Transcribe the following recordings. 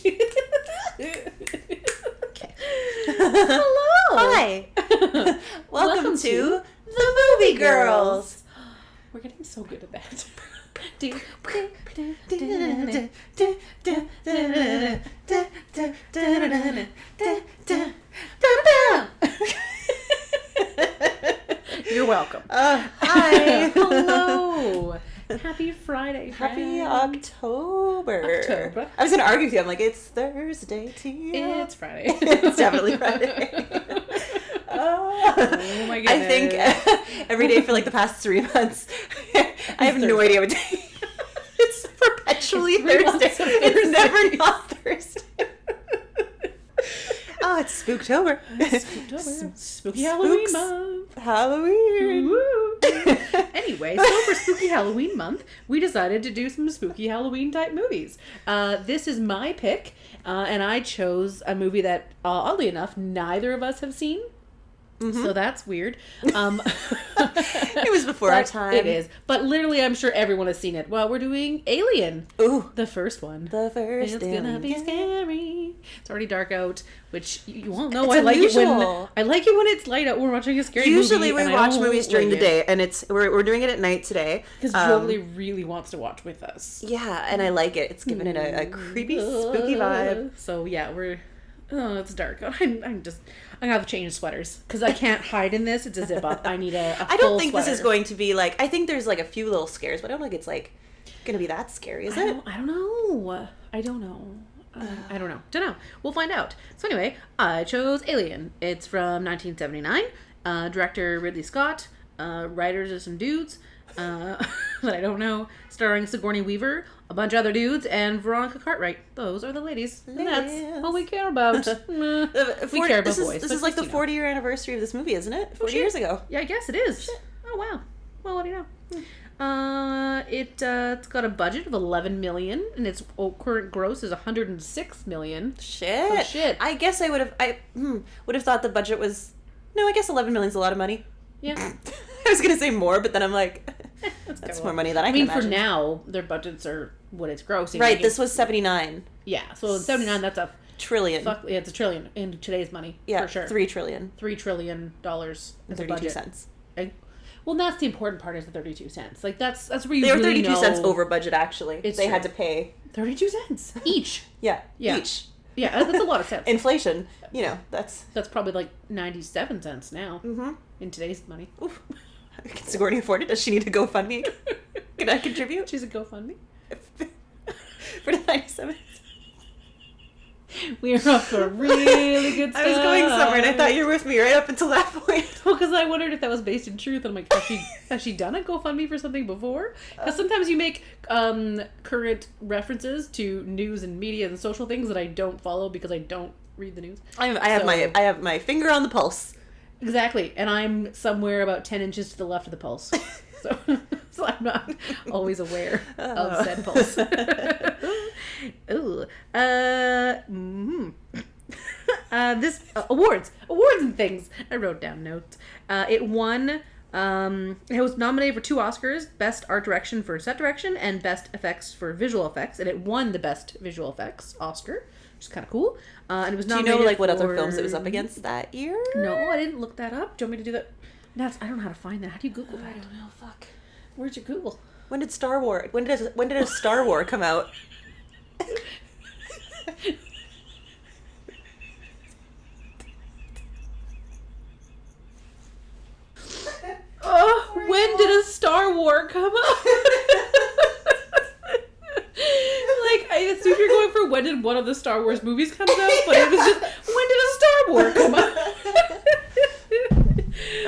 Okay. Hello. Hi. Welcome to the Movie Girls. We're getting so good at that. You're welcome. Hi. Hello. Happy Friday, friend. Happy October. October. I was going to argue with you. I'm like, it's Thursday, Tia. It's Friday. It's definitely Friday. Oh my goodness. I think every day for like the past 3 months, I have no idea what day. It's perpetually Thursday. It's never not Thursday. Oh, it's Spooktober. Spooky Halloween month. Halloween. Woo. Anyway, so for Spooky Halloween month, we decided to do some spooky Halloween type movies. This is my pick, and I chose a movie that, oddly enough, neither of us have seen. Mm-hmm. So that's weird. It was before our time. It is. But literally, I'm sure everyone has seen it. Well, we're doing Alien. Ooh. The first one. The first It's gonna be scary. It's already dark out, which you all know. It's I like unusual. it when it's light out. We're watching a scary Usually movie. we watch movies during the day, and we're doing it at night today. Because Julie really wants to watch with us. Yeah, and I like it. It's giving it a creepy, spooky vibe. So yeah, it's dark. I'm gonna have to change sweaters because I can't hide in this. It's a zip up. I need a I don't full think sweater. this is going to be like. I think there's like a few little scares, but I don't think it's like gonna be that scary, is it? I don't know. I don't know. Don't know. We'll find out. So anyway, I chose Alien. It's from 1979. Director Ridley Scott. Writers are some dudes that I don't know. Starring Sigourney Weaver, a bunch of other dudes, and Veronica Cartwright. Those are the ladies. And that's all we care about. We care about boys. This is like the 40-year anniversary of this movie, isn't it? 40 years ago. Yeah, I guess it is. Shit. Oh, wow. Well, what do you know? It's got a budget of $11 million, and its current gross is $106 million. Shit. Oh, shit. I guess I would have thought the budget was. No, I guess 11 million is a lot of money. Yeah. I was gonna say more, but then I'm like, that's more money than I can imagine. For now, their budgets are what it's grossing. Right. This was 79. Yeah. So in 79, that's a trillion. it's a trillion in today's money. Yeah, for sure. $3 trillion. $3 trillion is and the 32 budget. cents. Well, that's the important part is the 32 cents. Like that's where you they were really 32 cents over budget. Actually, It's they true. had to pay 32 cents each. Yeah. Yeah. Each. Yeah, that's a lot of cents. Inflation. You know, that's probably like 97 cents now in today's money. Oof. Can Sigourney afford it? Does she need to GoFundMe? Can I contribute? She's a GoFundMe. For the 97 cents. We are off to a really good start. I was going somewhere and I thought you were with me right up until that point. Well, because I wondered if that was based in truth. And I'm like, has she done a GoFundMe for something before? Because sometimes you make current references to news and media and social things that I don't follow because I don't read the news. I have my finger on the pulse. Exactly. And I'm somewhere about 10 inches to the left of the pulse. So I'm not always aware of said pulse. Ooh. This awards and things. I wrote down notes. It won. It was nominated for 2 Oscars: Best Art Direction for Set Direction and Best Effects for Visual Effects, and it won the Best Visual Effects Oscar, which is kind of cool. And it was nominated. Do you know what other films it was up against that year? No, I didn't look that up. Do you want me to do that? I don't know how to find that. How do you Google that? I don't know. Fuck. Where'd you Google? When did Star Wars? When did a Star Wars come out? Oh, when did a Star Wars come out? Like, I assume you're going for when did one of the Star Wars movies come out, but it was just, when did a Star Wars come out?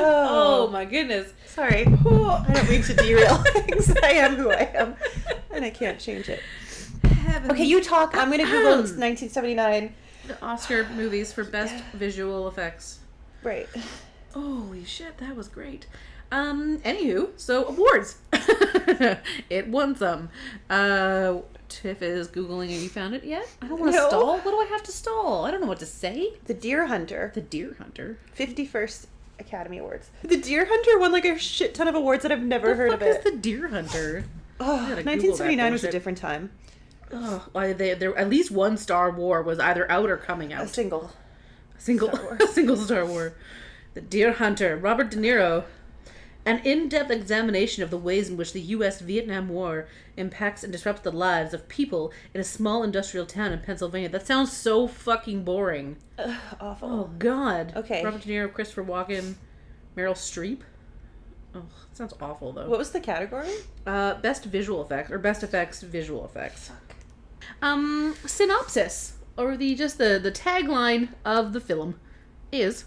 Oh my goodness. Sorry. I don't mean to derail things. I am who I am. And I can't change it. Heavens. Okay, you talk. I'm going to Google 1979. The Oscar movies for best visual effects. Right. Holy shit, that was great. Anywho, so awards. It won some. Tiff is Googling. Have you found it yet? I don't want to No. stall. What do I have to stall? I don't know what to say. The Deer Hunter. The Deer Hunter. 51st Academy Awards. The Deer Hunter won like a shit ton of awards that I've never heard of it. What is the Deer Hunter? Oh, I gotta Google that 1979 was a bullshit. different time. There at least one Star War was either out or coming out. A single Single Star War. a single Star War. The Deer Hunter, Robert De Niro. An in-depth examination of the ways in which the U.S.-Vietnam War impacts and disrupts the lives of people in a small industrial town in Pennsylvania. That sounds so fucking boring. Awful. Oh, God. Okay. Robert De Niro, Christopher Walken, Meryl Streep. Oh, that sounds awful, though. What was the category? Best visual effects, or best effects visual effects. Synopsis, or the tagline of the film is...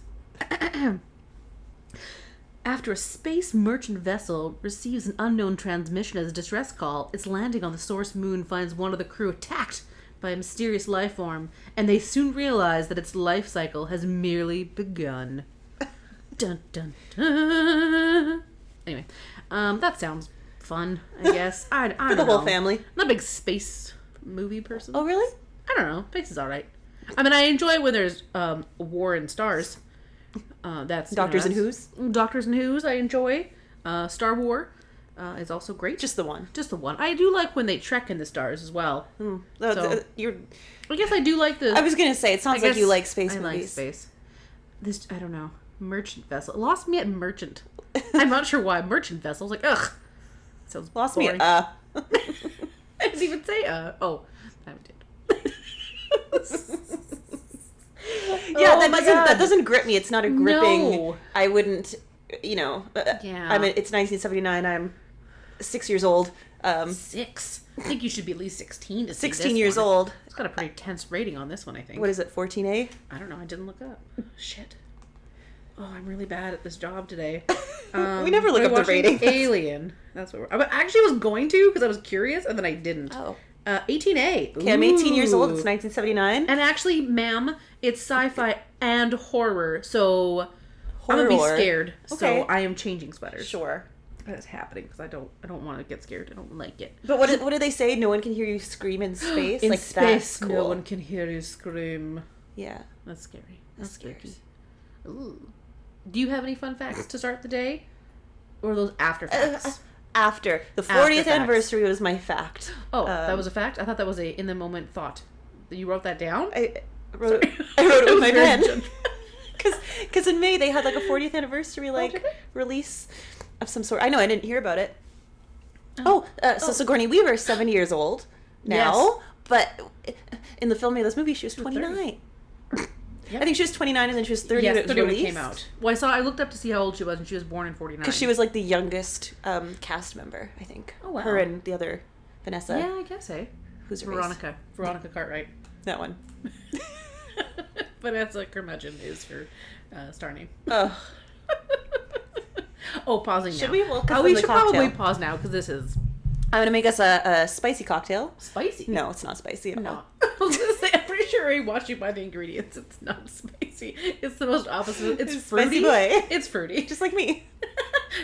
After a space merchant vessel receives an unknown transmission as a distress call, its landing on the source moon finds one of the crew attacked by a mysterious life form, and they soon realize that its life cycle has merely begun. Dun dun dun. Anyway, that sounds fun, I guess. I don't know. For the whole family. I'm not a big space movie person. Oh, really? I don't know. Space is alright. I mean, I enjoy when there's war and stars. That's Doctors and Who's? Doctors and Who's I enjoy. Star War is also great. Just the one. Just the one. I do like when they trek in the stars as well. So, I guess I do like the... I was going to say, it sounds like you like space movies. I like space. This, I don't know. Merchant vessel. It lost me at merchant. I'm not sure why. Merchant vessel. I was like, ugh. Sounds Lost boring. me at, I didn't even say, Oh, I did. Yeah, that doesn't grip me. It's not a gripping. No. I wouldn't, Yeah. It's 1979. I'm 6 years old. 6. I think you should be at least 16 to see 16 this years one. old. It's got a pretty tense rating on this one, I think. What is it, 14A? I don't know. I didn't look up. Shit. Oh, I'm really bad at this job today. We never look up the rating. Alien. That's what I actually was going to because I was curious, and then I didn't. Oh. 18A. Okay, I'm 18 years old. Ooh. It's 1979. And actually, ma'am, it's sci-fi and horror, so I'm gonna be scared. Okay. So I am changing sweaters. Sure. That's happening because I don't want to get scared. I don't like it. But what did they say? No one can hear you scream in space? In like, space, that's cool. no one can hear you scream. Yeah. That's scary. That's spooky. Ooh. Do you have any fun facts to start the day? Or are those after facts? After. The 40th After facts. anniversary was my fact. Oh, that was a fact? I thought that was a in-the-moment thought. You wrote that down? I wrote it with my pen. Because in May they had like a 40th anniversary release of some sort. I know, I didn't hear about it. So Sigourney Weaver is 70 years old now, but in the filming of this movie she was 29. Yep. I think she was 29 and then she was 30 when it was 30 when it released. came out. Well, I looked up to see how old she was, and she was born in 49. Because she was like the youngest cast member, I think. Oh, wow. Her and the other Vanessa. Yeah, I guess, hey. Who's her Veronica. Veronica Cartwright. That one. Vanessa Curmudgeon is her star name. Oh. Pausing now. Should we? Well, we should probably pause now, because this is... I'm going to make us a spicy cocktail. Spicy? No, it's not spicy at all. No. I was going to say, I'm pretty sure I watched you buy the ingredients. It's not spicy. It's the most opposite. It's fruity. Spicy boy. It's fruity. Just like me.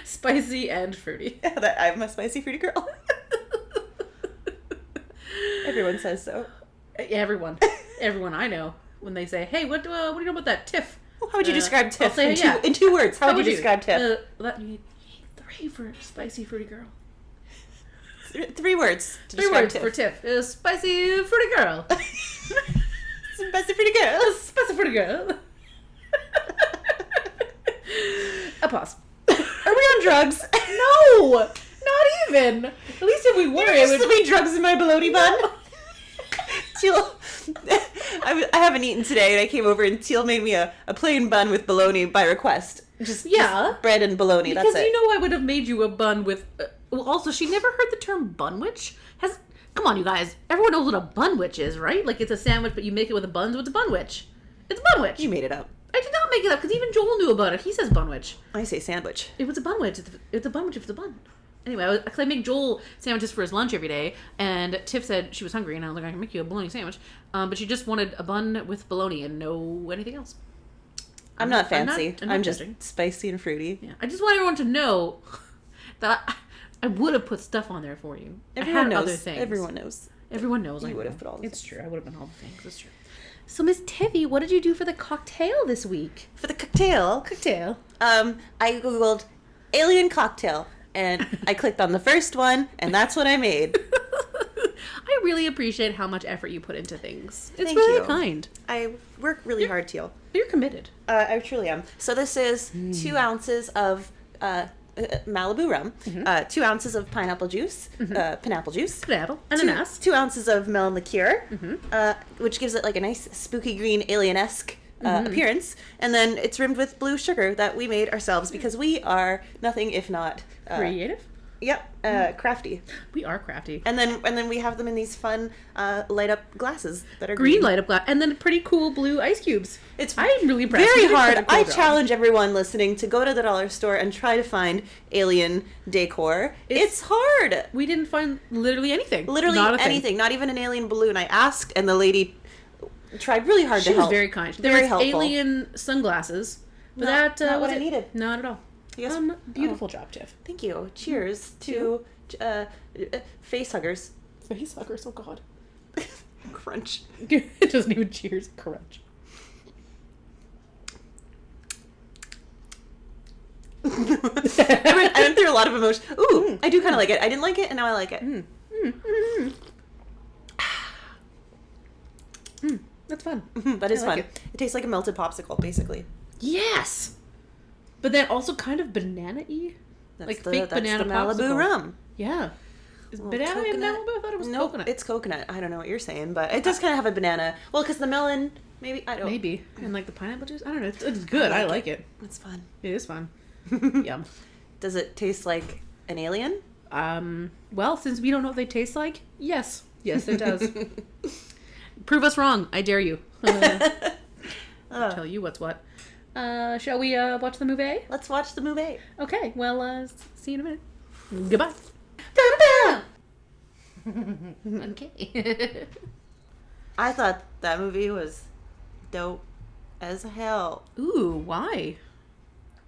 Spicy and fruity. I'm a spicy fruity girl. Everyone says so. Everyone I know, when they say, "Hey, what do you know about that Tiff?" How would you describe Tiff say, in 2 words? How would you describe Tiff? Let me 3 for spicy fruity girl. 3 words. 3 words for Tiff. Spicy fruity girl. Spicy fruity girl. Spicy fruity girl. A pause. Are we on drugs? No, not even. At least if we were, There used to be drugs in my bologna bun. Teal, I haven't eaten today, and I came over and Teal made me a plain bun with bologna by request. Just bread and bologna. Because that's it. I would have made you a bun with. Well, also, she never heard the term bunwich. Come on, you guys. Everyone knows what a bunwich is, right? Like, it's a sandwich, but you make it with a bun, so it's a bunwich. It's a bunwich. You made it up. I did not make it up, because even Joel knew about it. He says bunwich. I say sandwich. It was a bunwich. It's a bunwich if it's a bun. Anyway, because I make Joel sandwiches for his lunch every day, and Tiff said she was hungry, and I was like, I can make you a bologna sandwich. But she just wanted a bun with bologna and no anything else. I'm not fancy. I'm just judging. Spicy and fruity. Yeah, I just want everyone to know that I would have put stuff on there for you. Everyone knows. Other things. Everyone knows. Everyone knows. You would have put all the It's true. I would have done all the things. It's true. So, Miss Tiffy, what did you do for the cocktail this week? For the cocktail, I googled alien cocktail, and I clicked on the first one, and that's what I made. I really appreciate how much effort you put into things. It's Thank really you. kind. I work really hard, Teal. You're committed. I truly am. So this is 2 ounces of Malibu rum, 2 ounces of pineapple juice, pineapple juice, Pineapple. Ananas. 2 ounces of melon liqueur, which gives it like a nice spooky green alien-esque appearance, and then it's rimmed with blue sugar that we made ourselves because we are nothing if not Creative. Yep, crafty. We are crafty. And then we have them in these fun light up glasses that are Green light up glass, and then pretty cool blue ice cubes. I'm really impressed. Very You did hard. such a cool I job. challenge everyone listening to go to the dollar store and try to find alien decor. It's hard. We didn't find literally anything. Literally Not a thing. anything. Not even an alien balloon. I asked, and the lady tried really hard She to was help. very kind. There Very was helpful. alien sunglasses, but Not- that not what was I it. needed. Not at all. Yes. Beautiful job, Tiff. Thank you. Cheers to face huggers. Face huggers. Oh God. Crunch. It doesn't even cheers. Crunch. I went through a lot of emotion. Ooh, I do kind of like it. I didn't like it, and now I like it. That's fun. That is I like fun. It tastes like a melted popsicle, basically. Yes. But then also kind of banana-y. Like fake banana the Malibu popsicle. rum. Yeah. Is Well, banana in coconut- Malibu? I thought it was Nope, coconut. it's coconut. I don't know what you're saying, but it does kind of have a banana. Well, because the melon, maybe I don't. Maybe. And like the pineapple juice? I don't know. It's good. I like it. It's fun. It is fun. Yum. Does it taste like an alien? Well, since we don't know what they taste like, yes. Yes, it does. Prove us wrong. I dare you. Tell you what's what. Shall we watch the movie? Let's watch the movie. Okay, well, see you in a minute. Goodbye. Okay. I thought that movie was dope as hell. Ooh, why?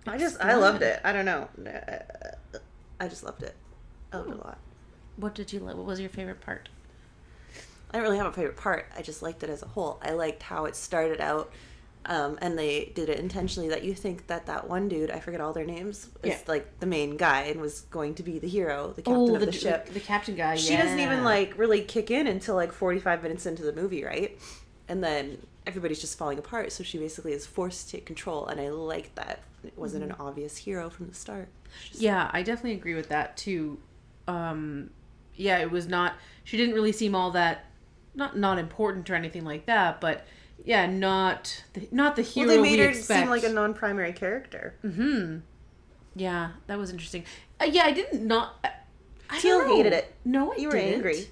I loved it. I don't know. I just loved it. I loved it a lot. What did you like? What was your favorite part? I don't really have a favorite part. I just liked it as a whole. I liked how it started out, and they did it intentionally that you think that one dude, I forget all their names, is like the main guy and was going to be the hero, the captain of the ship. The captain guy, She doesn't even like really kick in until like 45 minutes into the movie, right? And then everybody's just falling apart, so she basically is forced to take control, and I liked that. It wasn't an obvious hero from the start. Yeah, I definitely agree with that too. Yeah, it was not. She didn't really seem all that not important or anything like that, but yeah, not the hero. Well, they made we her expect. seem like a non-primary character. Yeah, that was interesting. Yeah, I didn't not. I Teal don't know. hated it. No, I You were didn't. angry.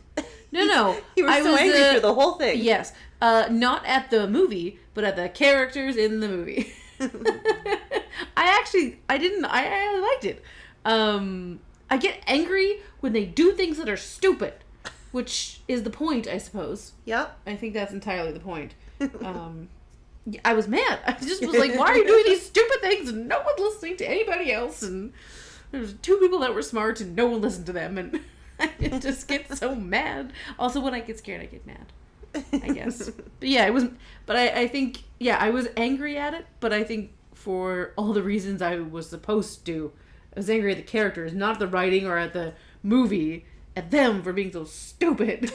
No. You were I so was, angry through the whole thing. Yes, not at the movie, but at the characters in the movie. I liked it. I get angry when they do things that are stupid, which is the point, I suppose. Yep. I think that's entirely the point. I was mad. I just was like, why are you doing these stupid things and no one's listening to anybody else? And there's 2 people that were smart and no one listened to them. And I just get so mad. Also, when I get scared, I get mad, I guess. But yeah, it was, but I think, yeah, I was angry at it, but I think for all the reasons I was supposed to. I was angry at the characters, not at the writing or at the movie, at them for being so stupid.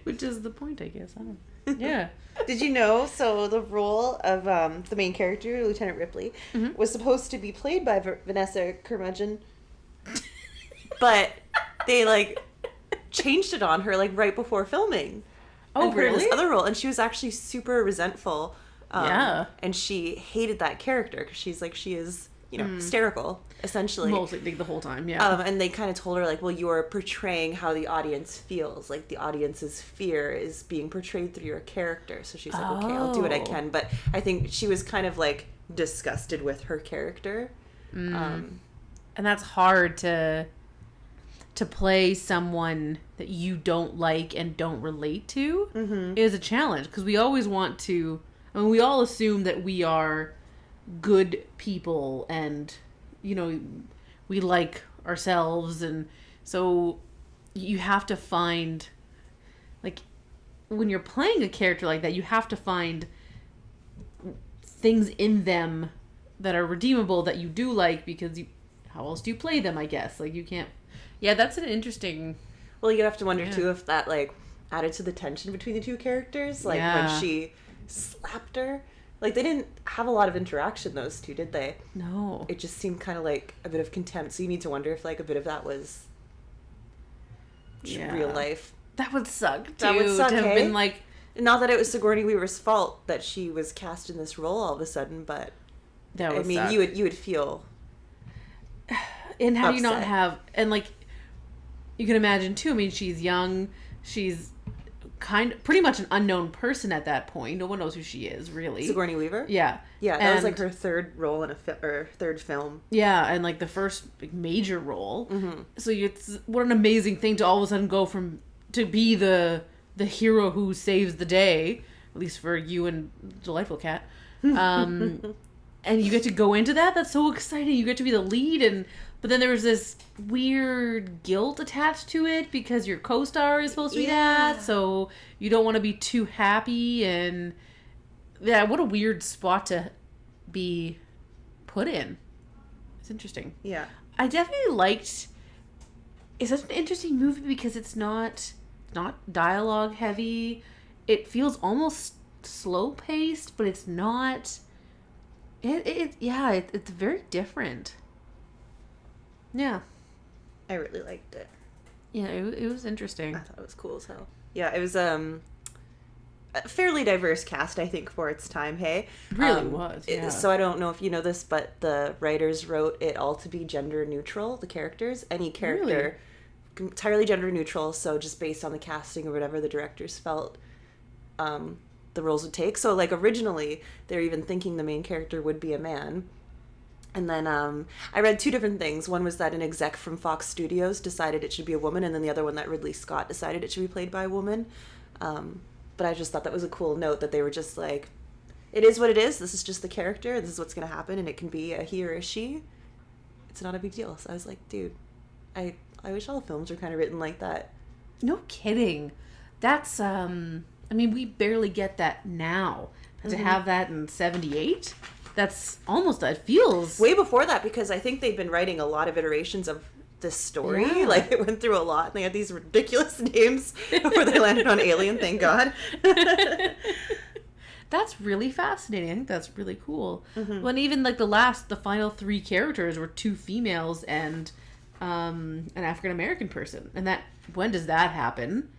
Which is the point, I guess. I don't know. Yeah. Did you know, so the role of the main character, Lieutenant Ripley, was supposed to be played by Vanessa Curmudgeon, but they, like, changed it on her, like, right before filming. Oh, and put her in really? this other role, and she was actually super resentful. Yeah. And she hated that character, because she's, like, she is, you know, hysterical, essentially. Mostly the whole time, yeah. And they kind of told her, like, well, you are portraying how the audience feels. Like, the audience's fear is being portrayed through your character. So she's like, okay, I'll do what I can. But I think she was kind of, like, disgusted with her character. And that's hard to play someone that you don't like and don't relate to. It is a challenge, because we always want to... I mean, we all assume that we are good people and, you know, we like ourselves, and so you have to find, like, when you're playing a character like that, you have to find things in them that are redeemable that you do like, because how else do you play them, I guess? Like, you can't... Yeah, that's an interesting Well, you have to wonder Yeah. too if that like added to the tension between the two characters. Like Yeah. when she slapped her, like they didn't have a lot of interaction. Those two, did they? No. It just seemed kind of like a bit of contempt. So you need to wonder if like a bit of that was Yeah. real life. That would suck, too. That would suck, to have hey? been like... Not that it was Sigourney Weaver's fault that she was cast in this role all of a sudden, but That would I mean, suck. you would feel. And how do you not upset. have... And, like, you can imagine, too, I mean, she's young. She's pretty much an unknown person at that point. No one knows who she is, really. Sigourney Weaver? Yeah. Yeah, that was like And- her third role in or third film. Yeah, and, like, the first like, major role. Mm-hmm. So it's... What an amazing thing to all of a sudden go from... To be the hero who saves the day, at least for you and Delightful Cat. And you get to go into that. That's so exciting. You get to be the lead, but then there was this weird guilt attached to it because your co-star is supposed to be that, so you don't want to be too happy, and yeah, what a weird spot to be put in. It's interesting. Yeah. I definitely liked... It's such an interesting movie because it's not dialogue heavy. It feels almost slow paced, but it's not. It's very different. Yeah, I really liked it. yeah, it was interesting. I thought it was cool as hell. Yeah, it was a fairly diverse cast, I think, for its time. Hey, It really was. Yeah. So I don't know if you know this, but the writers wrote it all to be gender neutral. The characters, any character, entirely gender neutral. So just based on the casting or whatever the directors felt, the roles would take. So like originally, they're even thinking the main character would be a man. And then I read two different things. One was that an exec from Fox Studios decided it should be a woman, and then the other one that Ridley Scott decided it should be played by a woman. But I just thought that was a cool note that they were just like, it is what it is. This is just the character. This is what's going to happen, and it can be a he or a she. It's not a big deal. So I was like, dude, I wish all films were kind of written like that. No kidding. That's I mean, we barely get that now. To have that in 78, that's almost, it feels Way before that, because I think they've been writing a lot of iterations of this story. Yeah. Like, it went through a lot, and they had these ridiculous names before they landed on Alien, thank God. That's really fascinating. I think that's really cool. When even like the final three characters were two females and an African American person, and that when does that happen?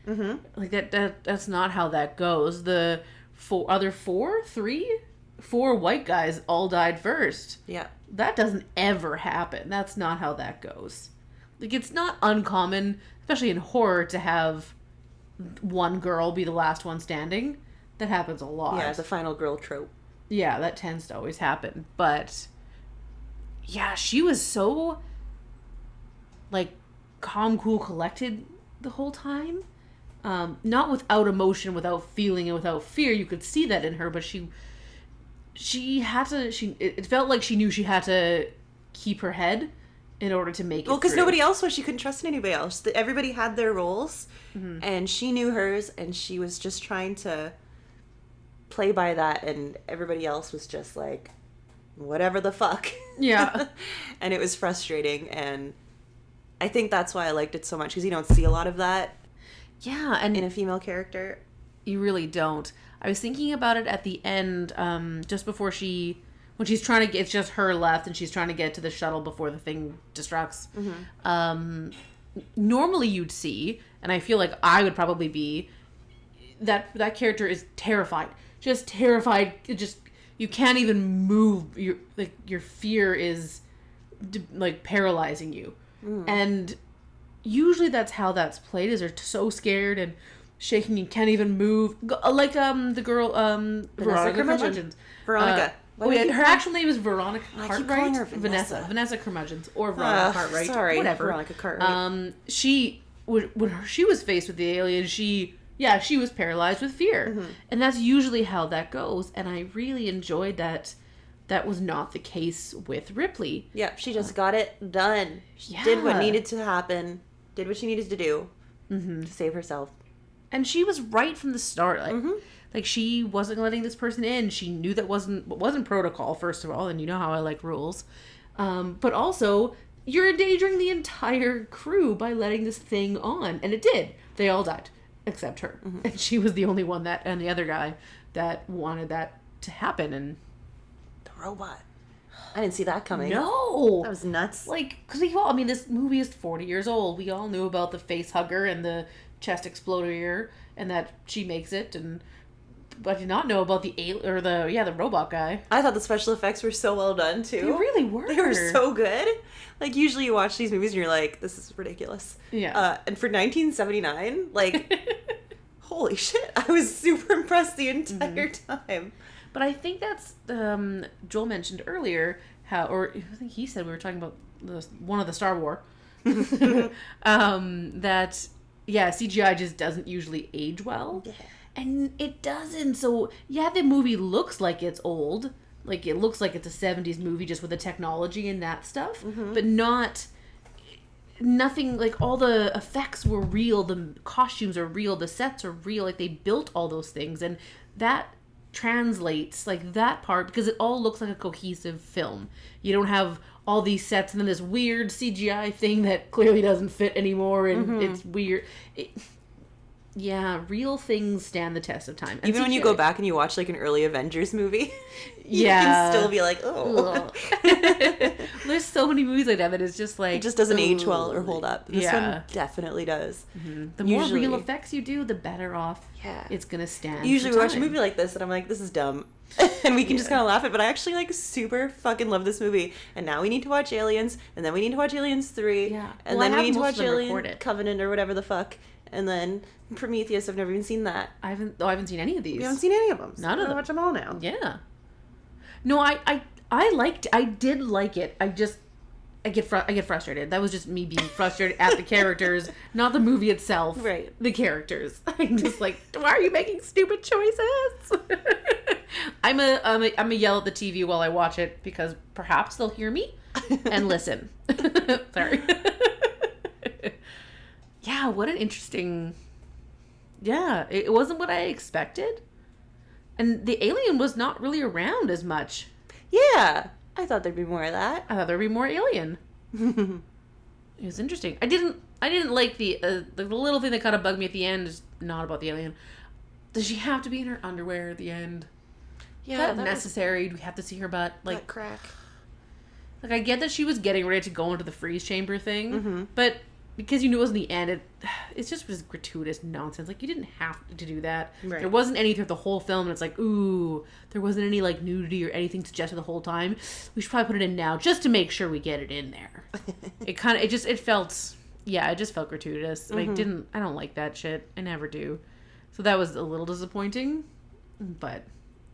Like that's not how that goes. The four white guys all died first. Yeah. That doesn't ever happen. That's not how that goes. Like, it's not uncommon, especially in horror, to have one girl be the last one standing. That happens a lot. Yeah, the final girl trope. Yeah, that tends to always happen. But, yeah, she was so, like, calm, cool, collected the whole time. Not without emotion, without feeling, and without fear. You could see that in her, but she had to, it felt like she knew she had to keep her head in order to make it. Well, because through. nobody else was. She couldn't trust anybody else. Everybody had their roles, and she knew hers, and she was just trying to play by that, and everybody else was just like, whatever the fuck. Yeah. And it was frustrating, and I think that's why I liked it so much, because you don't see a lot of that Yeah, and in a female character. you really don't. I was thinking about it at the end, just before when she's trying to get, it's just her left, and she's trying to get to the shuttle before the thing destructs. Normally you'd see, and I feel like I would probably be, that character is terrified. Just terrified. You can't even move. Your fear is like paralyzing you. And usually that's how that's played, is they're so scared and shaking and can't even move. Like the girl Veronica Curmudgeon. Curmudgeons. Veronica. Her actual name is Veronica I keep calling her Cartwright. Vanessa. Vanessa Curmudgeons or Veronica Cartwright. Sorry, whatever. Veronica Cartwright. She when she was faced with the alien, she was paralyzed with fear, and that's usually how that goes. And I really enjoyed that. That was not the case with Ripley. Yeah, she just got it done. She did what needed to happen. Did what she needed to do to save herself. And she was right from the start. Like she wasn't letting this person in. She knew that wasn't protocol, first of all, and you know how I like rules. But also, you're endangering the entire crew by letting this thing on. And it did. They all died. Except her. Mm-hmm. And she was the only one and the other guy that wanted that to happen. And the robot. I didn't see that coming. No! That was nuts. Like, because this movie is 40 years old. We all knew about the face hugger and the chest exploder and that she makes it, but I did not know about the robot guy. I thought the special effects were so well done, too. They really were. They were so good. Like, usually you watch these movies and you're like, this is ridiculous. Yeah. And for 1979, like, holy shit, I was super impressed the entire time. But I think that's, Joel mentioned earlier I think he said we were talking about one of the Star Wars, that, yeah, CGI just doesn't usually age well. Yeah. And it doesn't. So, yeah, the movie looks like it's old. Like, it looks like it's a 70s movie just with the technology and that stuff. Mm-hmm. But nothing, like, all the effects were real. The costumes are real. The sets are real. Like, they built all those things. And that translates, like, that part, because it all looks like a cohesive film. You don't have all these sets and then this weird CGI thing that clearly doesn't fit anymore, and it's weird. Yeah, real things stand the test of time. And even when you go back and you watch, like, an early Avengers movie, you can still be like, oh. There's so many movies like that it's just like... It just doesn't age well or hold up. This one definitely does. Mm-hmm. The more real effects you do, the better off it's going to stand. Usually we watch a movie like this and I'm like, this is dumb. And we can just kind of laugh at it, but I actually, like, super fucking love this movie. And now we need to watch Aliens, and then we need to watch Aliens 3, and then we need to watch Alien Covenant or whatever the fuck. And then Prometheus, I've never even seen that. I haven't seen any of these. You haven't seen any of them? None of them. Watch them all now. Yeah. No, I did like it. I get frustrated. That was just me being frustrated at the characters, not the movie itself. Right. The characters. I'm just like, why are you making stupid choices? I'm a yell at the TV while I watch it because perhaps they'll hear me and listen. Sorry. Yeah, what an interesting... Yeah, it wasn't what I expected. And the alien was not really around as much. Yeah, I thought there'd be more of that. I thought there'd be more alien. It was interesting. I didn't like the little thing that kind of bugged me at the end is not about the alien. Does she have to be in her underwear at the end? Yeah, is that necessary? Do we have to see her butt? Like, that crack. Like, I get that she was getting ready to go into the freeze chamber thing, but because you knew it was in the end, it's just was gratuitous nonsense. Like, you didn't have to do that. Right. There wasn't any through the whole film, and it's like, ooh, there wasn't any, like, nudity or anything suggested the whole time. We should probably put it in now just to make sure we get it in there. It just felt gratuitous. I don't like that shit. I never do. So that was a little disappointing, but...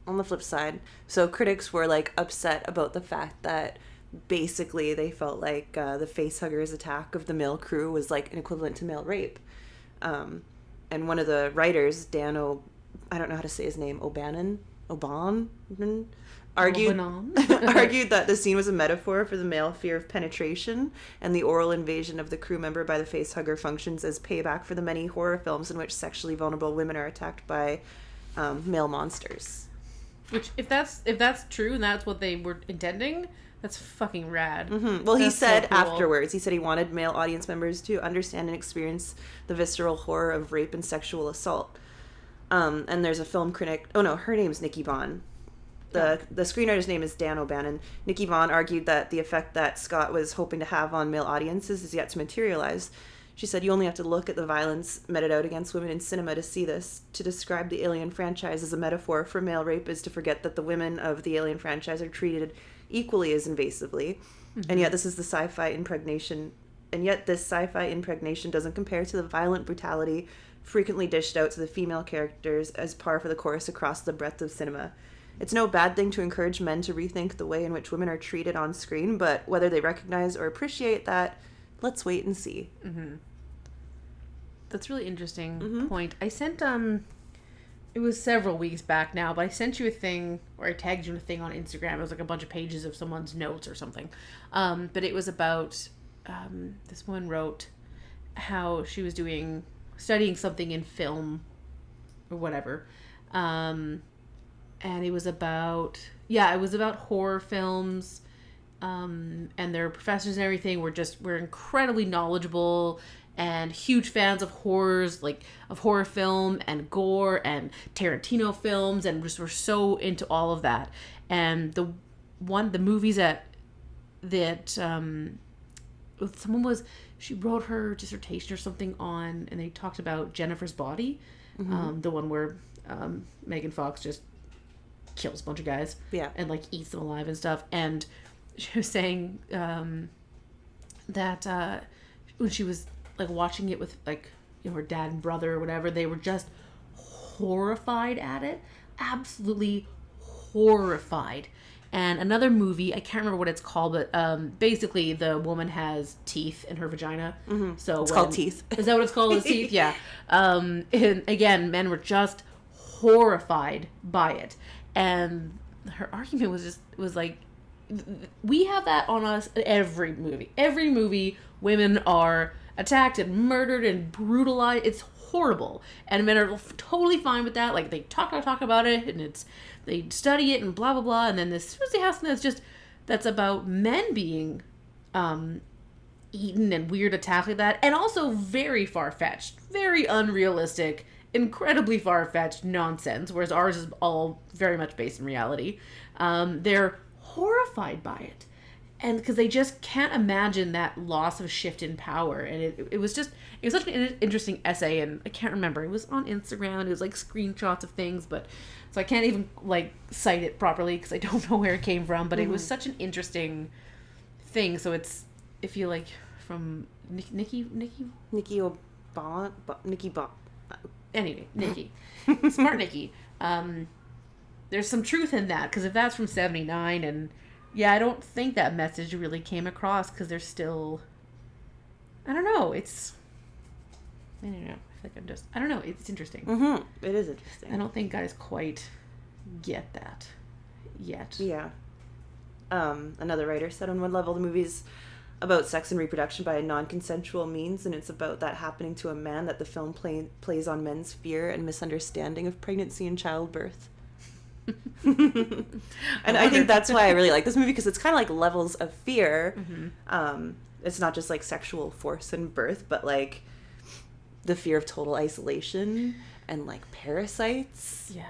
On the flip side, so critics were, like, upset about the fact that basically they felt like the facehugger's attack of the male crew was, like, an equivalent to male rape. And one of the writers, I don't know how to say his name, Oban, argued that the scene was a metaphor for the male fear of penetration, and the oral invasion of the crew member by the facehugger functions as payback for the many horror films in which sexually vulnerable women are attacked by male monsters. Which, if that's true and that's what they were intending, that's fucking rad. Mm-hmm. Well, he said so cool. Afterwards, he said he wanted male audience members to understand and experience the visceral horror of rape and sexual assault. And there's a film critic... Oh, no, her name's Nikki Vaughn. The screenwriter's name is Dan O'Bannon. Nikki Vaughn argued that the effect that Scott was hoping to have on male audiences is yet to materialize. She said, you only have to look at the violence meted out against women in cinema to see this. To describe the Alien franchise as a metaphor for male rape is to forget that the women of the Alien franchise are treated equally as invasively. Mm-hmm. And yet this sci-fi impregnation doesn't compare to the violent brutality frequently dished out to the female characters as par for the course across the breadth of cinema. It's no bad thing to encourage men to rethink the way in which women are treated on screen, but whether they recognize or appreciate that, let's wait and see. Mm-hmm. That's a really interesting point. I sent, it was several weeks back now, but I sent you a thing, or I tagged you in a thing on Instagram. It was like a bunch of pages of someone's notes or something. But it was about, this woman wrote how she was studying something in film or whatever. And it was about horror films and their professors and everything were incredibly knowledgeable and huge fans of of horror film and gore and Tarantino films, and just were so into all of that. And the movies she wrote her dissertation or something on, and they talked about Jennifer's Body, the one where Megan Fox just kills a bunch of guys, and like eats them alive and stuff. And she was saying that when she was like watching it with like, you know, her dad and brother or whatever, they were just horrified at it, absolutely horrified. And another movie, I can't remember what it's called, but basically the woman has teeth in her vagina. So it's called Teeth. Is that what it's called? Teeth? Yeah. And again, men were just horrified by it. And her argument was like, we have that on us in every movie. Every movie, women are attacked and murdered and brutalized. It's horrible. And men are totally fine with that. Like, they talk about it, and they study it and blah, blah, blah. And then this Susie House that's about men being eaten and weird attacks like that. And also very far-fetched, very unrealistic, incredibly far-fetched nonsense, whereas ours is all very much based in reality. They're horrified by it. And because they just can't imagine that loss of shift in power. And it was such an interesting essay, and I can't remember. It was on Instagram. It was like screenshots of things, but so I can't even like cite it properly because I don't know where it came from. But it was such an interesting thing. So I feel like from Nikki Obama, anyway, Nikki, smart Nikki. There's some truth in that, because if that's from 79, and yeah, I don't think that message really came across, because there's still, I don't know, I don't know, it's interesting. It is interesting. I don't think guys quite get that yet. Yeah. Another writer said on one level, the movie's about sex and reproduction by a non-consensual means, and it's about that happening to a man, that the film plays on men's fear and misunderstanding of pregnancy and childbirth. And I think that's why I really like this movie, because it's kind of like levels of fear. It's not just like sexual force and birth, but like the fear of total isolation and like parasites. Yeah.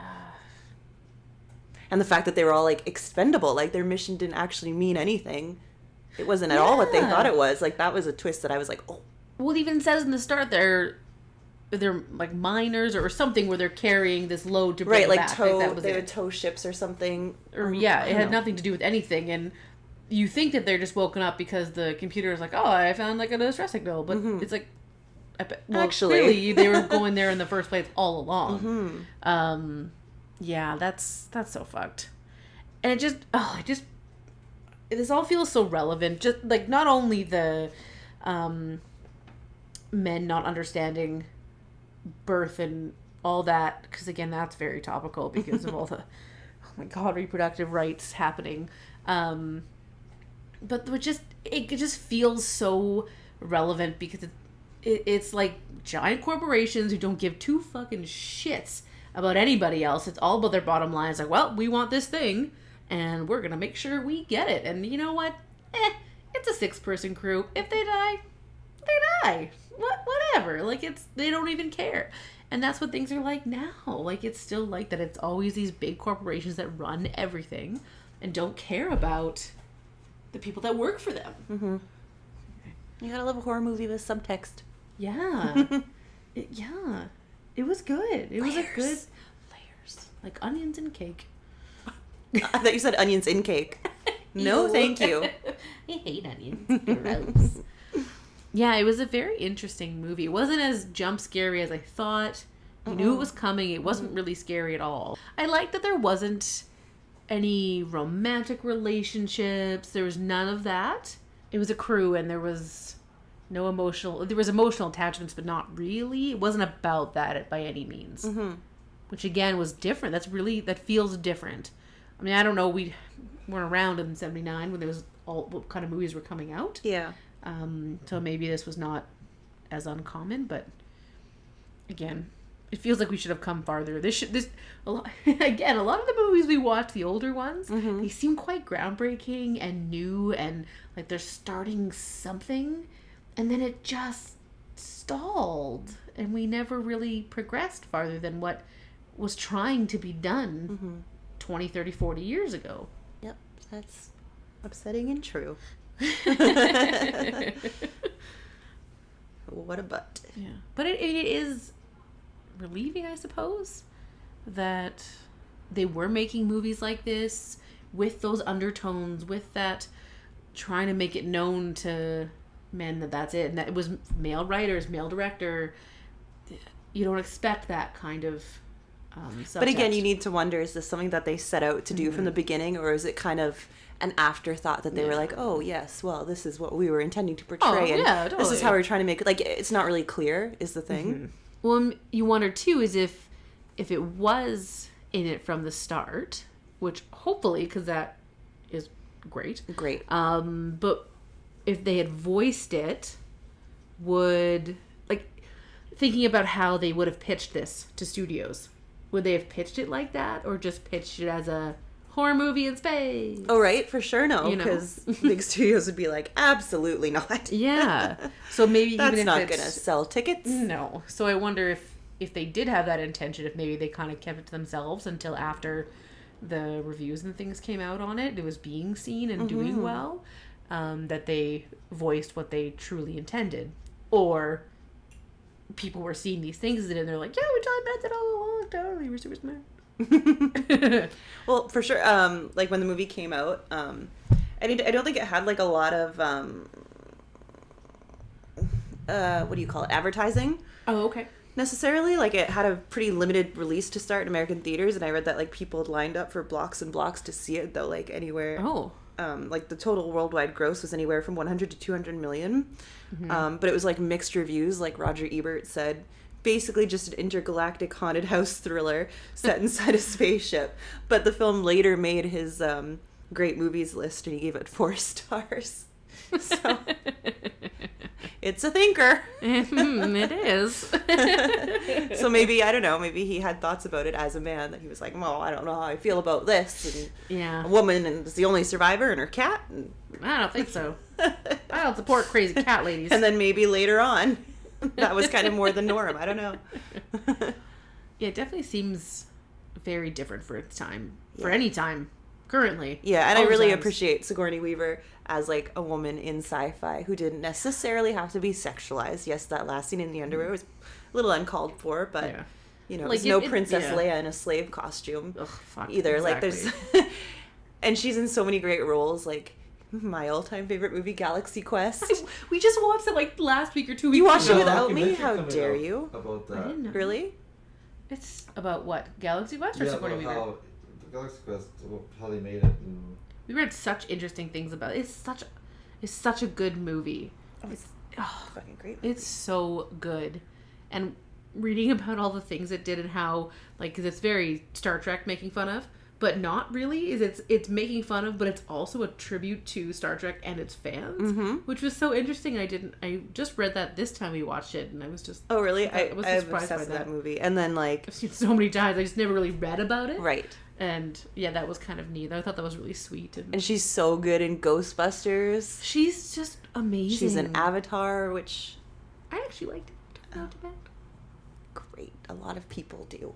And the fact that they were all like expendable, like their mission didn't actually mean anything. It wasn't at all what they thought it was. Like, that was a twist that I was like, oh. Well, it even says in the start they're like miners or something, where they're carrying this load to bring it back. They would tow ships or something. Or it had nothing to do with anything. And you think that they're just woken up because the computer is like, oh, I found like a distress signal. But it's like, actually, clearly they were going there in the first place all along. Yeah, that's so fucked. And this all feels so relevant. Just like, not only the men not understanding birth and all that, because again, that's very topical because of all the, oh my god, reproductive rights happening. But it just feels so relevant, because it's like giant corporations who don't give two fucking shits about anybody else. It's all about their bottom line. It's like, well, we want this thing, and we're gonna make sure we get it. And you know what? It's a 6-person crew. If they die, they die. Whatever. Like, they don't even care. And that's what things are like now. Like, it's still like that. It's always these big corporations that run everything and don't care about the people that work for them. You gotta love a horror movie with subtext. Yeah. It was good. It was a good layers, like onions in cake. I thought you said onions in cake. No, thank you. I hate onions. Gross. Yeah, it was a very interesting movie. It wasn't as jump scary as I thought. You knew it was coming. It wasn't really scary at all. I liked that there wasn't any romantic relationships. There was none of that. It was a crew, and there was no emotional... There was emotional attachments, but not really. It wasn't about that by any means. Which, again, was different. That feels different. I mean, I don't know. We weren't around in 79 when there was what kind of movies were coming out. Yeah. So maybe this was not as uncommon, but again, it feels like we should have come farther. Again, a lot of the movies we watch, the older ones, they seem quite groundbreaking and new, and like they're starting something, and then it just stalled, and we never really progressed farther than what was trying to be done 20, 30, 40 years ago. Yep, that's upsetting and true. What a butt. Yeah, but it is relieving, I suppose, that they were making movies like this with those undertones, with that trying to make it known to men that that's it, and that it was male writers, male director. You don't expect that kind of subtext. But again, you need to wonder, is this something that they set out to do from the beginning, or is it kind of an afterthought that they were like, oh yes, well, this is what we were intending to portray, and totally. This is how we're trying to make it. Like, it's not really clear is the thing. Well, you wonder too is if it was in it from the start, which hopefully, because that is great. But if they had voiced it, would, like, thinking about how they would have pitched this to studios, would they have pitched it like that, or just pitched it as a horror movie in space? Oh, right, for sure, no, because big studios would be like, absolutely not. Yeah. So maybe that's even if not it's gonna sell tickets. No. So I wonder if they did have that intention, if maybe they kind of kept it to themselves until after the reviews and things came out on it, it was being seen and doing well, that they voiced what they truly intended. Or people were seeing these things and they're like, yeah, we tried meant it all along, totally, we're super smart. Well, for sure, like when the movie came out, I don't think it had like a lot of what do you call it, advertising. Oh, okay. Necessarily, like it had a pretty limited release to start in American theaters, and I read that like people had lined up for blocks and blocks to see it, though, like anywhere. Oh. Like the total worldwide gross was anywhere from 100 to 200 million. But it was like mixed reviews, like Roger Ebert said. Basically just an intergalactic haunted house thriller set inside a spaceship. But the film later made his great movies list, and he gave it 4 stars. So it's a thinker. It is. So maybe, I don't know, maybe he had thoughts about it as a man, that he was like, well, I don't know how I feel about this, and a woman and is the only survivor, and her cat, and I don't think so. I don't support crazy cat ladies. And then maybe later on that was kind of more the norm. I don't know. Yeah, it definitely seems very different for its time. For any time currently. Yeah, and I really appreciate Sigourney Weaver as like a woman in sci-fi who didn't necessarily have to be sexualized. Yes, that last scene in the underwear was a little uncalled for, but you know, like, there's no Princess Leia in a slave costume either. Exactly. Like there's and she's in so many great roles, like my all-time favorite movie, Galaxy Quest. We just watched it like last week or 2 weeks ago. You watched it without me? How dare you? About that. I didn't know. Really? It's about what? Galaxy Quest or Sigourney Weaver? How the Galaxy Quest, how they made it. And... We read such interesting things about it. It's such a good movie. It's fucking great movie. It's so good. And reading about all the things it did and how, like, because it's very Star Trek making fun of, but not really. It's making fun of, but it's also a tribute to Star Trek and its fans, which was so interesting. I just read that this time we watched it, and I was just really? I was I'm surprised obsessed by with that movie. And then like I've seen it so many times. I just never really read about it. Right. And yeah, that was kind of neat. I thought that was really sweet. And she's so good in Ghostbusters. She's just amazing. She's in Avatar, which I actually liked it. Not too bad. Great. A lot of people do.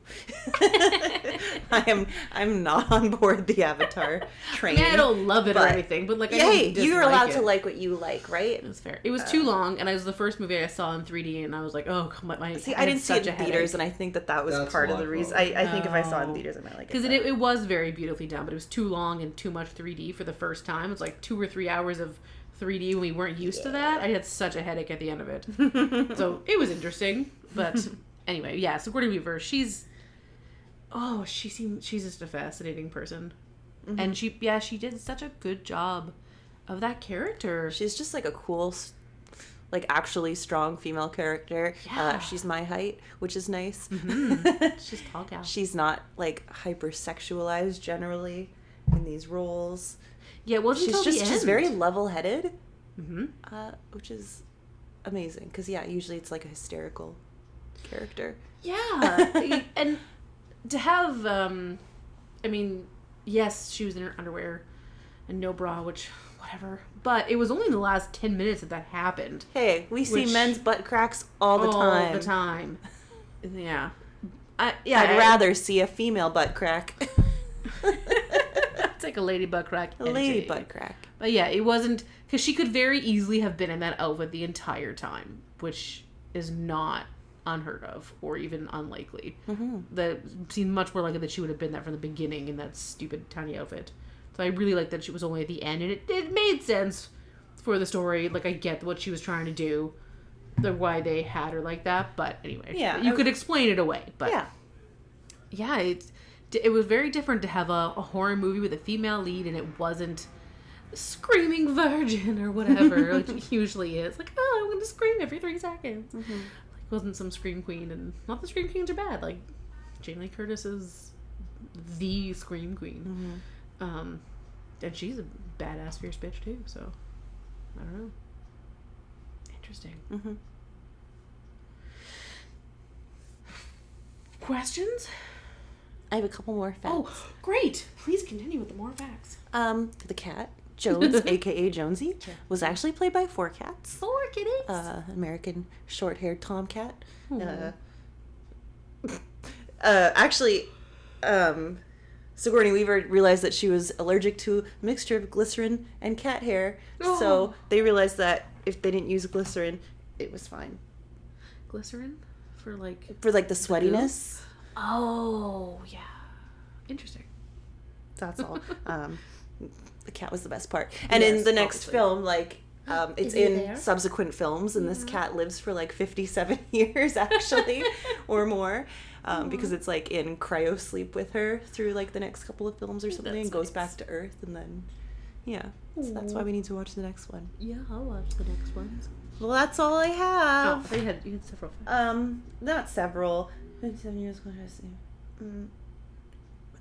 I'm not on board the Avatar train. I don't love it or anything, but like, you're allowed to like what you like, right? It was fair. It was too long, and it was the first movie I saw in 3D, and I was like, oh, come on, See, I didn't see it in theaters, and I think that was part of the reason. I think if I saw it in theaters, I might like it. Because it was very beautifully done, but it was too long and too much 3D for the first time. It was like 2 or 3 hours of 3D when we weren't used to that. I had such a headache at the end of it. So it was interesting, but anyway, yeah, Sigourney Weaver, she's just a fascinating person. And she did such a good job of that character. She's just like a cool, like actually strong female character. Yeah. She's my height, which is nice. She's a tall gal. She's not like hypersexualized generally in these roles. Yeah, it wasn't until the end. She's very level-headed, which is amazing. Because usually it's like a hysterical character. Yeah. And to have, I mean, yes, she was in her underwear and no bra, which, whatever. But it was only in the last 10 minutes that happened. Hey, we see men's butt cracks all the time. All the time. Yeah. I'd rather see a female butt crack. It's like a lady butt crack. A lady butt crack. But yeah, it wasn't, because she could very easily have been in that outfit the entire time, which is not unheard of or even unlikely. That seemed much more likely that she would have been that from the beginning in that stupid tiny outfit. So I really like that she was only at the end, and it made sense for the story. Like, I get what she was trying to do, why they had her like that, but anyway. Yeah. You could explain it away, but yeah, it was very different to have a horror movie with a female lead, and it wasn't screaming virgin or whatever, like it usually is. Like, oh, I'm going to scream every 3 seconds. Like, it wasn't some scream queen, and not that scream queens are bad. Like, Jamie Lee Curtis is the scream queen. And she's a badass fierce bitch too, so I don't know. Interesting. Questions? I have a couple more facts. Oh, great! Please continue with the more facts. The cat, Jones, aka Jonesy, was actually played by 4 cats. 4 kitties? American short-haired tomcat. Actually, Sigourney Weaver realized that she was allergic to a mixture of glycerin and cat hair, so they realized that if they didn't use glycerin, it was fine. Glycerin? For the sweatiness. Oh, yeah. Interesting. That's all. The cat was the best part. And in the next film, it's in subsequent films, and this cat lives for 57 years, actually, or more. Because it's in cryo sleep with her through the next couple of films or something, and goes back to Earth, and then so that's why we need to watch the next one. Yeah, I'll watch the next ones. Well, that's all I have. Oh, you had several. Not several. 57 years.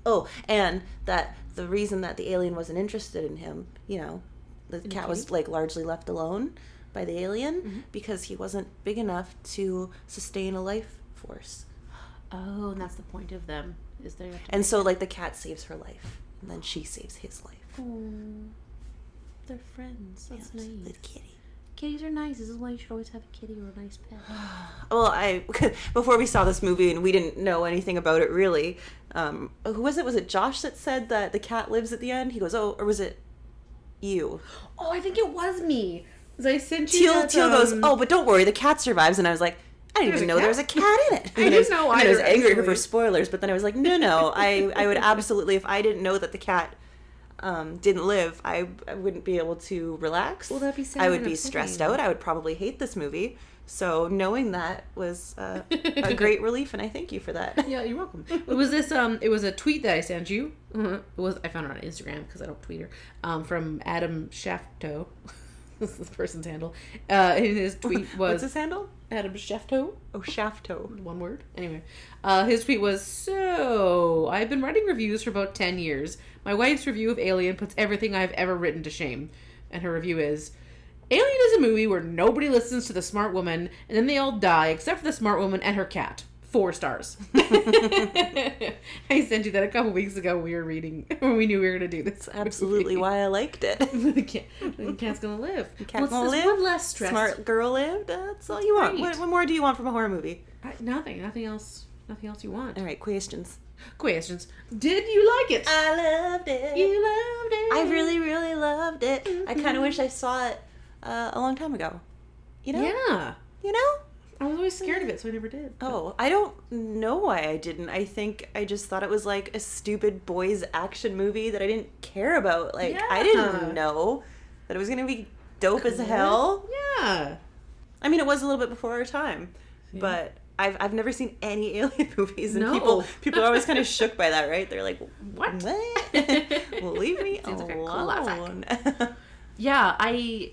Oh, and that the reason that the alien wasn't interested in him, the cat was largely left alone by the alien because he wasn't big enough to sustain a life force. Oh, and that's the point of them, is there? And so, the cat saves her life, and then she saves his life. Oh, they're friends. That's nice. The kitty. Kitties are nice. This is why you should always have a kitty or a nice pet. Well, before we saw this movie, and we didn't know anything about it really, who was it? Was it Josh that said that the cat lives at the end? He goes, oh, or was it you? Oh, I think it was me. Because I sent you Teal goes, oh, but don't worry, the cat survives. And I was like, I didn't even know there was a cat in it. I didn't know either. I was angry at her for spoilers, but then I was like, no, I would absolutely, if I didn't know that the cat didn't live, I wouldn't be able to relax. Well, that'd be sad. I would be stressed out. I would probably hate this movie. So knowing that was a great relief, and I thank you for that. Yeah, you're welcome. It was this. It was a tweet that I sent you. It was. I found it on Instagram because I don't tweet her. From Adam Shafto. This is this person's handle. And his tweet was... What's his handle? Adam Shafto. Oh, Shafto. One word. Anyway. His tweet was, so, I've been writing reviews for about 10 years. My wife's review of Alien puts everything I've ever written to shame. And her review is, Alien is a movie where nobody listens to the smart woman, and then they all die except for the smart woman and her cat. 4 stars. I sent you that a couple weeks ago when we were reading, when we knew we were going to do this. That's absolutely why I liked it. The cat's going to live. The cat's going to live. One less stress. Smart girl lived. That's all you want. What more do you want from a horror movie? Nothing. Nothing else you want. All right, questions. Did you like it? I loved it. You loved it. I really, really loved it. Mm-hmm. I kind of wish I saw it a long time ago. Yeah. I was always scared of it, so I never did. Oh, I don't know why I didn't. I think I just thought it was like a stupid boys action movie that I didn't care about. I didn't know that it was going to be dope as hell. Yeah. I mean, it was a little bit before our time, but I've never seen any Alien movies, and people are always kind of shook by that, right? They're like, what? Well, leave me alone. Yeah, I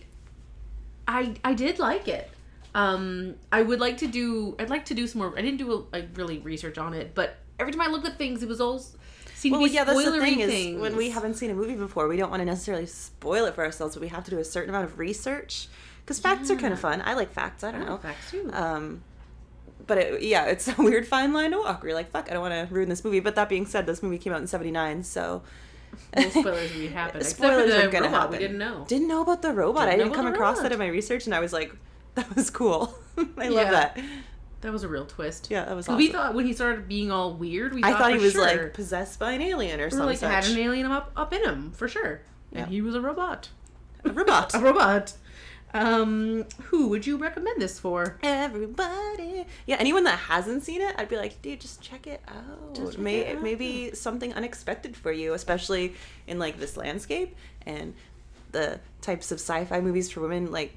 did like it. I'd like to do some more. I didn't do really research on it, but every time I looked at things, it was all seemed to be spoilery that's the thing things. Is when we haven't seen a movie before, we don't want to necessarily spoil it for ourselves, but we have to do a certain amount of research because facts are kind of fun. I like facts. I don't know. Facts too. but it's a weird fine line to walk. We're like, fuck, I don't want to ruin this movie. But that being said, this movie came out in '79, so. Well, spoilers would happen. Spoilers Except for are gonna robot, happen. we didn't know. Didn't know about the robot. I Didn't know didn't come about the across robot. that in my research, and I was like, that was cool. I love that. That was a real twist. Yeah, that was 'Cause awesome. we thought when he started being all weird, we I thought thought he for was sure, like possessed by an alien or or something. like had an alien up in him for sure, Yeah. and he was a robot. A robot. A robot. Who would you recommend this for? Everybody. Yeah, anyone that hasn't seen it, I'd be like, dude, just check it out. Just check May, it out. Maybe something unexpected for you, especially in like this landscape and the types of sci-fi movies for women like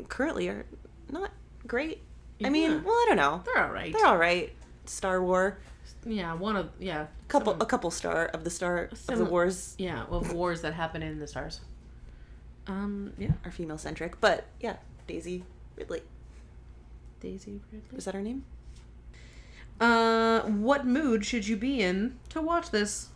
currently are not great. I mean, Yeah. well, I don't know. They're all right. They're all right. Star War, Yeah, a couple star of the Some- wars Yeah, of wars that happen in the stars. Yeah. are female centric, but yeah, Daisy Ridley. Daisy Ridley. Is that her name? What mood should you be in to watch this?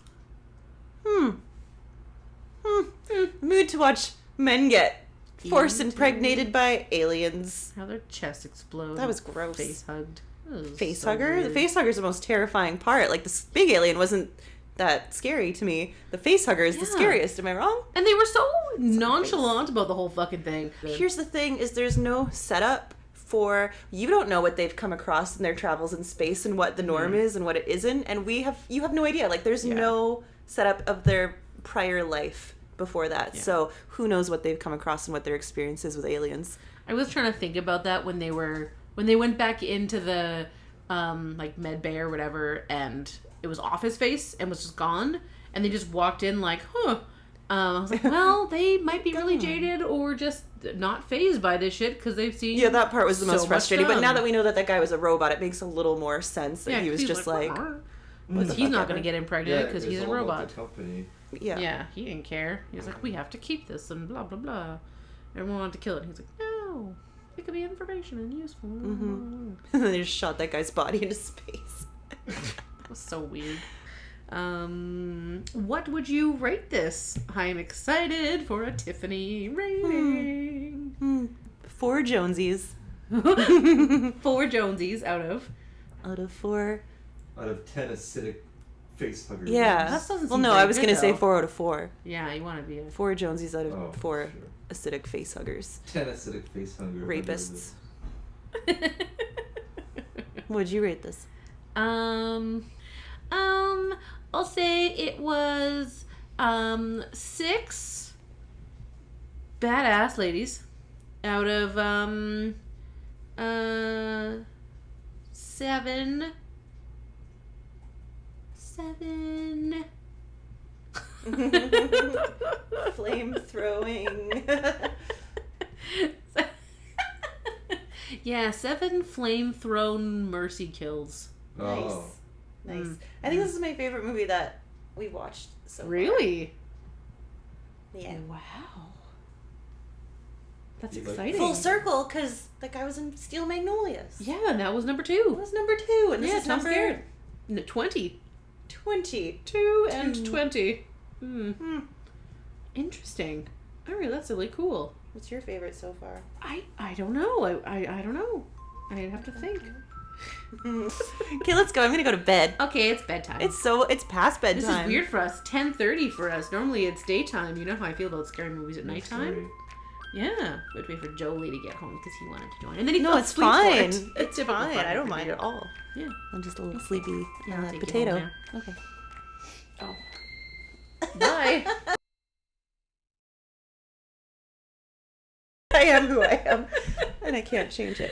Mood to watch men get force Into- impregnated by aliens. How their chest explodes. That was gross. Face hugged. That was Face so hugger? weird. The face hugger is the most terrifying part. Like, this big alien wasn't that scary to me. The face hugger is the Yeah. scariest. Am I wrong? And they were so nonchalant about the whole fucking thing. Here's the thing, is there's no setup for... You don't know what they've come across in their travels in space and what the norm is and what it isn't. And you have no idea. Like, there's Yeah. no setup of their prior life before that. Yeah. So who knows what they've come across and what their experience is with aliens. I was trying to think about that when they went back into the like med bay or whatever, and it was off his face and was just gone, and they just walked in like, huh. I was like, well, they might be really jaded or just not phased by this shit because they've seen. Yeah, that part was the so most much frustrating. But now done. that we know that guy was a robot, it makes a little more sense that he was just like, "Rrr." what the he's fuck not ever. going to get impregnated because it's he's a all about robot. the company. yeah. Yeah, he didn't care. He was like, we have to keep this and blah blah blah. Everyone wanted to kill it. He's like, no, it could be information and useful. And then they just shot that guy's body into space. That was so weird. What would you rate this? I'm excited for a Tiffany rating. 4 Jonesies 4 Jonesies out of. out of 4. Out of 10 acidic face huggers. Yeah. That doesn't Well, seem no, very I was good, gonna say though. 4 out of 4. Yeah, you want to be a. 4 Jonesies out of Oh, 4 sure. acidic face huggers. 10 acidic face huggers. Rapists. Would you rate this? I'll say it was 6 badass ladies out of 7 Flame throwing. Yeah, 7 flame thrown mercy kills. Oh. Nice. I think this is my favorite movie that we watched so far. Really? Yeah. Wow. That's You like- exciting. Full circle, because that guy was in Steel Magnolias. Yeah, and that was number It 2. was number 2, and this Yeah, is Tom number Scared. 20. 20. 2 and Two. 20. Interesting. All right, that's really cool. What's your favorite so far? I don't know. I don't know. I'd have to think. Okay, let's go. I'm gonna go to bed. Okay, it's bedtime. It's past bedtime. This is weird for us. 10:30 for us. Normally it's daytime. You know how I feel about scary movies at nighttime? Yeah. We had to wait for Jolie to get home because he wanted to join. And then he No, fell it's asleep for fine. it. It's typical fine. I don't for mind me. at all. Yeah. I'm just a little sleepy Yeah, on I'll that take you potato. home Okay. Oh. Bye. I am who I am, and I can't change it.